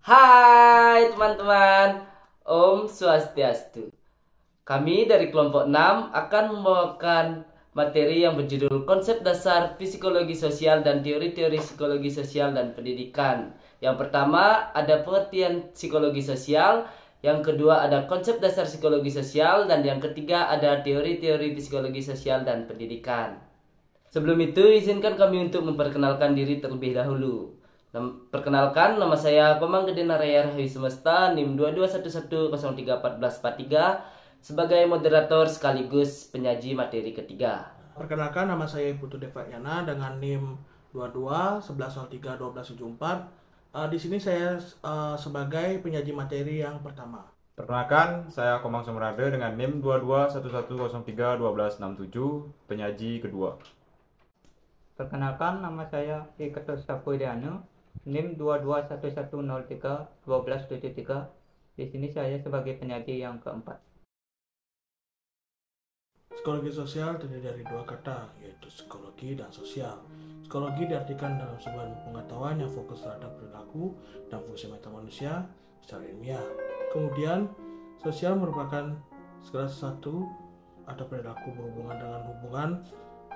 Hai teman-teman, Om Swastiastu. Kami dari kelompok 6 akan membawakan materi yang berjudul Konsep Dasar Psikologi Sosial dan Teori-Teori Psikologi Sosial dan Pendidikan. Yang pertama ada pengertian psikologi sosial, yang kedua ada konsep dasar psikologi sosial, dan yang ketiga ada teori-teori psikologi sosial dan pendidikan. Sebelum itu, izinkan kami untuk memperkenalkan diri terlebih dahulu. Perkenalkan, nama saya Komang Gede Naraya Rahayu Semesta, NIM 2211031443, sebagai moderator sekaligus penyaji materi ketiga. Perkenalkan, nama saya Putu Devanyana dengan NIM 2211031274. Di sini saya sebagai penyaji materi yang pertama. Perkenalkan, saya Komang Sumerade dengan NIM 2211031267, penyaji kedua. Perkenalkan, nama saya Iketo Sapudiano, NIM 2211031273. Di sini saya sebagai penyaji yang keempat. Psikologi sosial terdiri dari dua kata, yaitu psikologi dan sosial. Psikologi diartikan dalam sebuah pengetahuan yang fokus terhadap perilaku dan fungsi mental manusia secara ilmiah. Kemudian, sosial merupakan segala sesuatu atau perilaku berhubungan dengan hubungan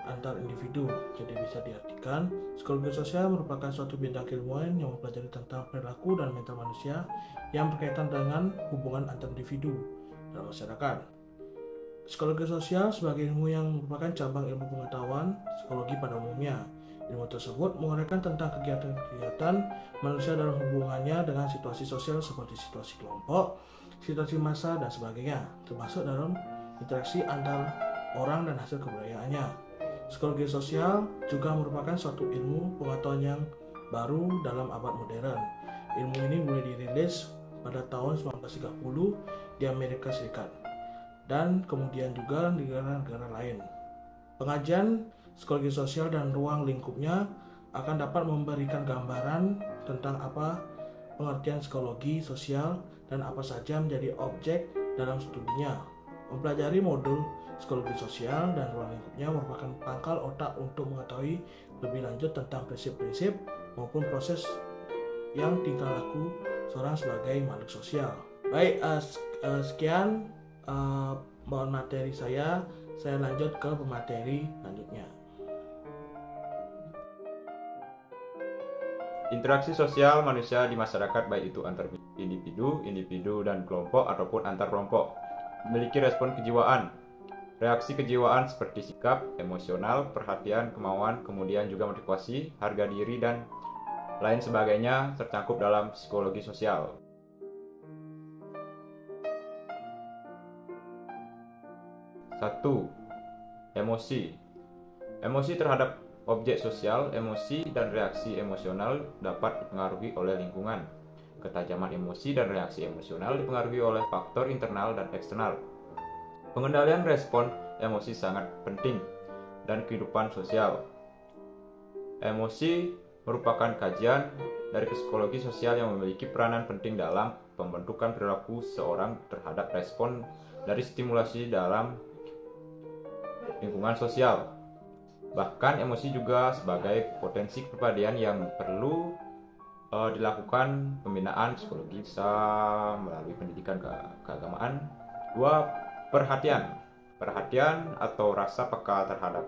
antar individu. Jadi bisa diartikan psikologi sosial merupakan suatu bidang keilmuan yang mempelajari tentang perilaku dan mental manusia yang berkaitan dengan hubungan antar individu dalam masyarakat. Psikologi sosial sebagai ilmu yang merupakan cabang ilmu pengetahuan psikologi pada umumnya. Ilmu tersebut menguraikan tentang kegiatan-kegiatan manusia dalam hubungannya dengan situasi sosial seperti situasi kelompok, situasi massa, dan sebagainya, termasuk dalam interaksi antar orang dan hasil kebudayaannya. Psikologi sosial juga merupakan suatu ilmu pengetahuan yang baru dalam abad modern. Ilmu ini mulai dirilis pada tahun 1930 di Amerika Serikat dan kemudian juga di negara-negara lain. Pengajian psikologi sosial dan ruang lingkupnya akan dapat memberikan gambaran tentang apa pengertian psikologi sosial dan apa saja menjadi objek dalam studinya. Mempelajari modul psikologi sosial dan ruang lingkupnya merupakan pangkal otak untuk mengetahui lebih lanjut tentang prinsip-prinsip maupun proses yang tingkah laku seorang sebagai makhluk sosial. Baik, sekian materi saya lanjut ke pemateri lanjutnya. Interaksi sosial manusia di masyarakat, baik itu antar individu, dan kelompok ataupun antar kelompok, memiliki respon kejiwaan. Reaksi kejiwaan seperti sikap, emosional, perhatian, kemauan, kemudian juga motivasi, harga diri, dan lain sebagainya tercakup dalam psikologi sosial. Satu, emosi. Emosi terhadap objek sosial, emosi dan reaksi emosional dapat dipengaruhi oleh lingkungan. Ketajaman emosi dan reaksi emosional dipengaruhi oleh faktor internal dan eksternal. Pengendalian respon emosi sangat penting dan kehidupan sosial. Emosi merupakan kajian dari psikologi sosial yang memiliki peranan penting dalam pembentukan perilaku seorang terhadap respon dari stimulasi dalam lingkungan sosial. Bahkan emosi juga sebagai potensi kepribadian yang perlu dilakukan pembinaan psikologi bisa melalui pendidikan keagamaan. 2. Perhatian atau rasa peka terhadap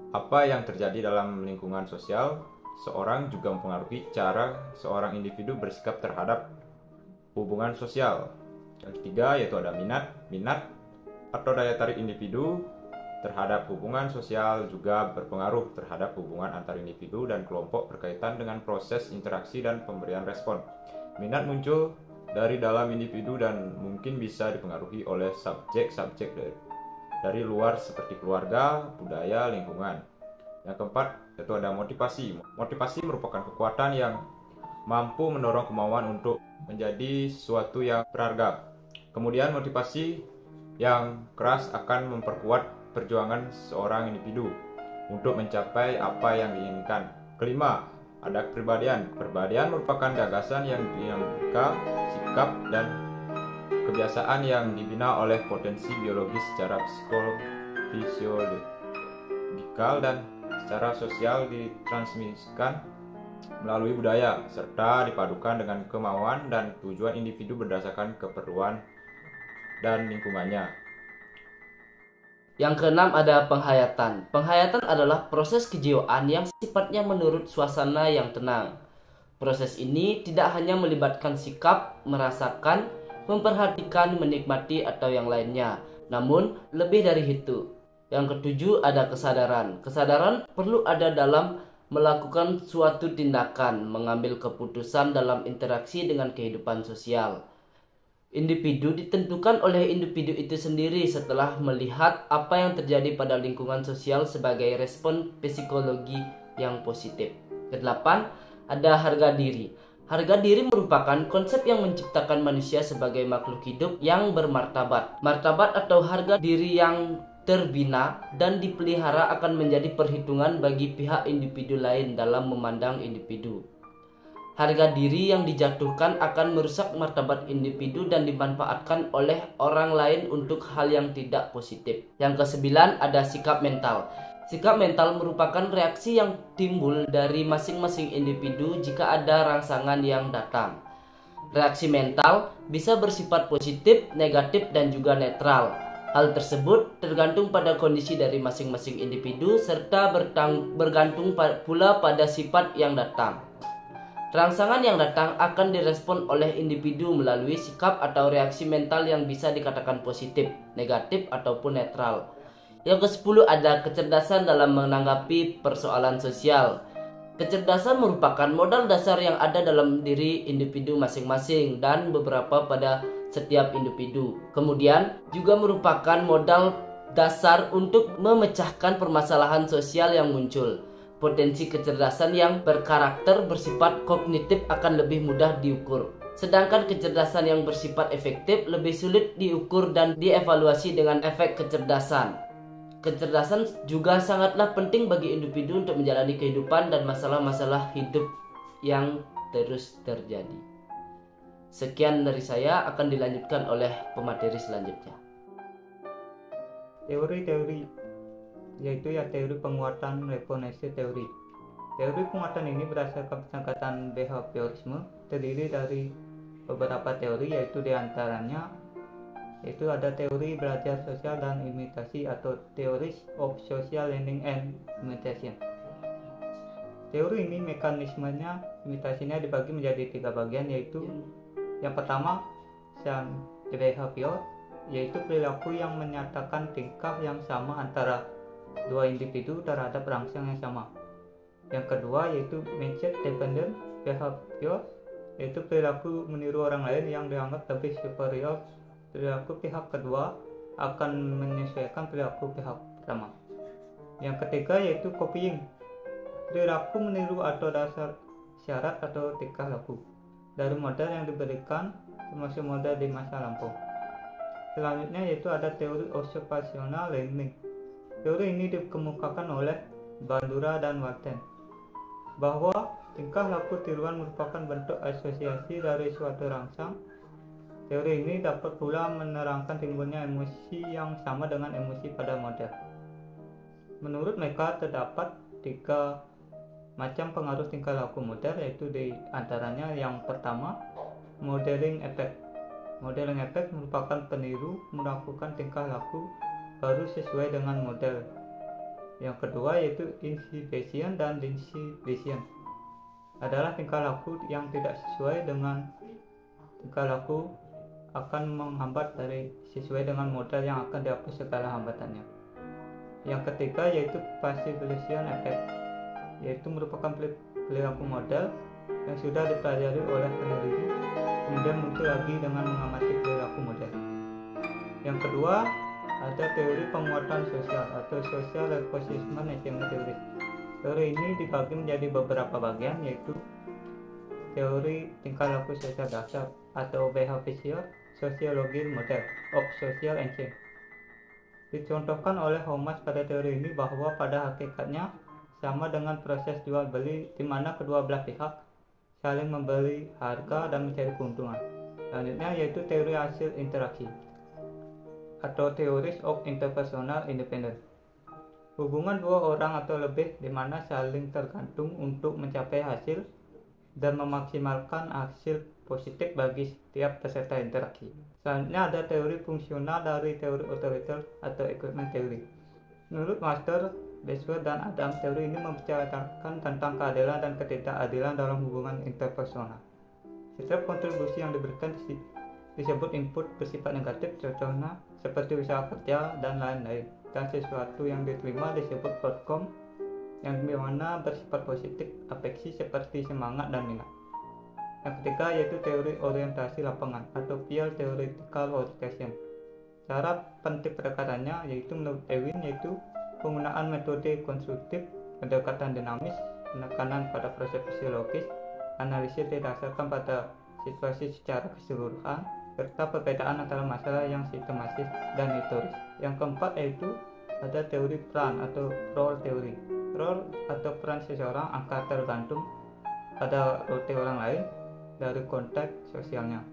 apa yang terjadi dalam lingkungan sosial seorang juga mempengaruhi cara seorang individu bersikap terhadap hubungan sosial. Yang ketiga yaitu ada minat atau daya tarik individu terhadap hubungan sosial juga berpengaruh terhadap hubungan antar individu dan kelompok berkaitan dengan proses interaksi dan pemberian respon. Minat muncul dari dalam individu dan mungkin bisa dipengaruhi oleh subjek-subjek dari luar seperti keluarga, budaya, lingkungan. Yang keempat yaitu ada motivasi. Motivasi merupakan kekuatan yang mampu mendorong kemauan untuk menjadi sesuatu yang berharga. Kemudian motivasi yang keras akan memperkuat perjuangan seorang individu untuk mencapai apa yang diinginkan. Kelima, ada kepribadian. Kepribadian merupakan gagasan yang dinamika, sikap, dan kebiasaan yang dibina oleh potensi biologis secara psikofisiologikal dan secara sosial ditransmisikan melalui budaya, serta dipadukan dengan kemauan dan tujuan individu berdasarkan keperluan dan lingkungannya. Yang keenam ada penghayatan. Penghayatan adalah proses kejiwaan yang sifatnya menurut suasana yang tenang. Proses ini tidak hanya melibatkan sikap, merasakan, memperhatikan, menikmati, atau yang lainnya, namun lebih dari itu. Yang ketujuh ada kesadaran. Kesadaran perlu ada dalam melakukan suatu tindakan, mengambil keputusan dalam interaksi dengan kehidupan sosial. Individu ditentukan oleh individu itu sendiri setelah melihat apa yang terjadi pada lingkungan sosial sebagai respon psikologi yang positif. Kedelapan, ada harga diri. Harga diri merupakan konsep yang menciptakan manusia sebagai makhluk hidup yang bermartabat. Martabat atau harga diri yang terbina dan dipelihara akan menjadi perhitungan bagi pihak individu lain dalam memandang individu. Harga diri yang dijatuhkan akan merusak martabat individu dan dimanfaatkan oleh orang lain untuk hal yang tidak positif. Yang kesembilan ada sikap mental. Sikap mental merupakan reaksi yang timbul dari masing-masing individu jika ada rangsangan yang datang. Reaksi mental bisa bersifat positif, negatif, dan juga netral. Hal tersebut tergantung pada kondisi dari masing-masing individu serta bergantung pula pada sifat yang datang. Rangsangan yang datang akan direspon oleh individu melalui sikap atau reaksi mental yang bisa dikatakan positif, negatif, ataupun netral. Yang ke-10 ada kecerdasan dalam menanggapi persoalan sosial. Kecerdasan merupakan modal dasar yang ada dalam diri individu masing-masing dan beberapa pada setiap individu. Kemudian juga merupakan modal dasar untuk memecahkan permasalahan sosial yang muncul. Potensi kecerdasan yang berkarakter bersifat kognitif akan lebih mudah diukur. Sedangkan kecerdasan yang bersifat efektif lebih sulit diukur dan dievaluasi dengan efek kecerdasan. Kecerdasan juga sangatlah penting bagi individu untuk menjalani kehidupan dan masalah-masalah hidup yang terus terjadi. Sekian dari saya, akan dilanjutkan oleh pemateri selanjutnya. Teori-teori, yaitu teori penguatan respondensi teori. Teori penguatan ini berdasarkan pendekatan behaviorisme, terdiri dari beberapa teori, yaitu diantaranya yaitu ada teori belajar sosial dan imitasi atau theories of social learning and imitation. Teori ini mekanismenya imitasinya dibagi menjadi 3 bagian, yaitu yang pertama behavior, yaitu perilaku yang menyatakan tingkah yang sama antara dua individu terhadap rangsang yang sama. Yang kedua yaitu method dependent behavior, yaitu perilaku meniru orang lain yang dianggap lebih superior. Perilaku pihak kedua akan menyesuaikan perilaku pihak pertama. Yang ketiga yaitu copying, perilaku meniru atau dasar syarat atau tingkah laku dari model yang diberikan, termasuk model di masa lampau. Selanjutnya yaitu ada teori observational learning. Teori ini dikemukakan oleh Bandura dan Walton, bahwa tingkah laku tiruan merupakan bentuk asosiasi dari suatu rangsang. Teori ini dapat pula menerangkan timbulnya emosi yang sama dengan emosi pada model. Menurut mereka terdapat 3 macam pengaruh tingkah laku model, yaitu di antaranya yang pertama modeling effect. Modeling effect merupakan peniru melakukan tingkah laku baru sesuai dengan model. Yang kedua yaitu inhibition dan disinhibition, adalah tingkah laku yang tidak sesuai dengan tingkah laku akan menghambat dari sesuai dengan model yang akan dihapus segala hambatannya. Yang ketiga yaitu passivation effect, yaitu merupakan perilaku model yang sudah dipelajari oleh peneliti kemudian muncul lagi dengan mengamati perilaku model. Yang kedua ada teori penguatan sosial atau social reinforcement theory. Teori ini dibagi menjadi beberapa bagian, yaitu teori tingkah laku sosial dasar atau behavioral sociology model of social change. Dicontohkan oleh Homas pada teori ini bahwa pada hakikatnya sama dengan proses jual beli di mana kedua belah pihak saling membeli harga dan mencari keuntungan. Selanjutnya yaitu teori hasil interaksi atau theories of interpersonal independence. Hubungan dua orang atau lebih di mana saling tergantung untuk mencapai hasil dan memaksimalkan hasil positif bagi setiap peserta interaksi. Selanjutnya ada teori fungsional dari teori otoriter atau equipment theory. Menurut Master, Beswer dan Adam, teori ini membicarakan tentang keadilan dan ketidakadilan dalam hubungan interpersonal. Setiap kontribusi yang diberikan disebut input bersifat negatif, contohnya seperti usaha kerja dan lain-lain, dan sesuatu yang diterima disebut outcome yang dimana bersifat positif afeksi seperti semangat dan minat. Yang ketiga yaitu teori orientasi lapangan atau field theoretical orientation. Cara penting pendekatannya yaitu menurut Ewing yaitu penggunaan metode konstruktif, pendekatan dinamis, penekanan pada proses fisiologis, analisis didasarkan pada situasi secara keseluruhan, serta perbedaan antara masalah yang sistematis dan historis. Yang keempat yaitu ada teori peran atau role theory. Role atau peran seseorang akan tergantung pada role orang lain dari konteks sosialnya.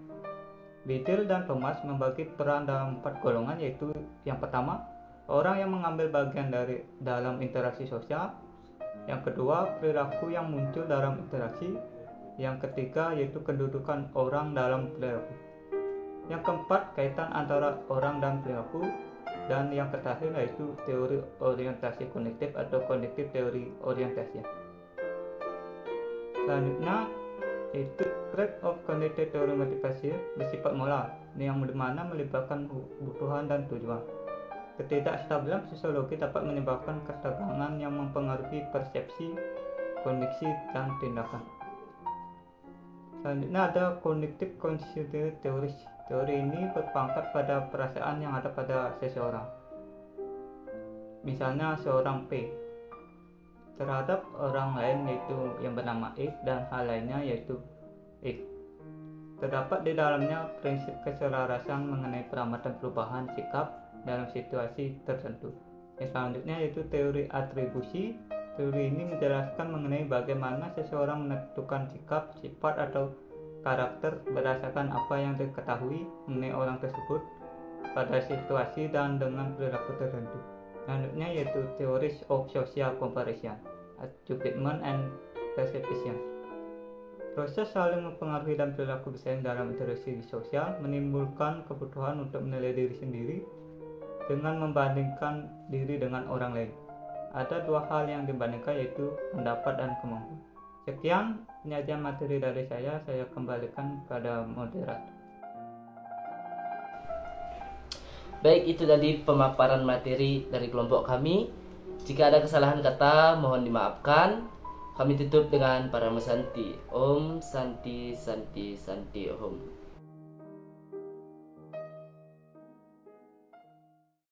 Biddle dan Thomas membagi peran dalam 4 golongan, yaitu yang pertama, orang yang mengambil bagian dalam interaksi sosial. Yang kedua, perilaku yang muncul dalam interaksi. Yang ketiga yaitu kedudukan orang dalam perilaku. Yang keempat, kaitan antara orang dan perilaku. Dan yang terakhir yaitu teori orientasi kognitif atau kognitif teori orientasi. Selanjutnya yaitu Craig of Cognitive Theory Motivation bersifat moral, yang dimana melibatkan kebutuhan dan tujuan. Ketidakstabilan fisiologi dapat menyebabkan ketegangan yang mempengaruhi persepsi, kondisi, dan tindakan. Selanjutnya ada Cognitive Constitutive Theories. Teori ini berpangkat pada perasaan yang ada pada seseorang. Misalnya seorang P terhadap orang lain yaitu yang bernama X dan hal lainnya yaitu X. Terdapat di dalamnya prinsip keselarasan mengenai peramatan perubahan sikap dalam situasi tertentu. Yang selanjutnya yaitu teori atribusi. Teori ini menjelaskan mengenai bagaimana seseorang menentukan sikap, sifat atau karakter berdasarkan apa yang diketahui mengenai orang tersebut pada situasi dan dengan perilaku tertentu. Selanjutnya yaitu theories of social comparison, judgment and perception. Proses saling mempengaruhi dan perilaku bersaing dalam interaksi sosial menimbulkan kebutuhan untuk menilai diri sendiri dengan membandingkan diri dengan orang lain. Ada 2 hal yang dibandingkan yaitu pendapat dan kemampuan. Sekian penyajian materi dari saya kembalikan pada moderator. Baik, itu tadi pemaparan materi dari kelompok kami. Jika ada kesalahan kata, mohon dimaafkan. Kami tutup dengan para Santi. Om Santi Santi Santi Om.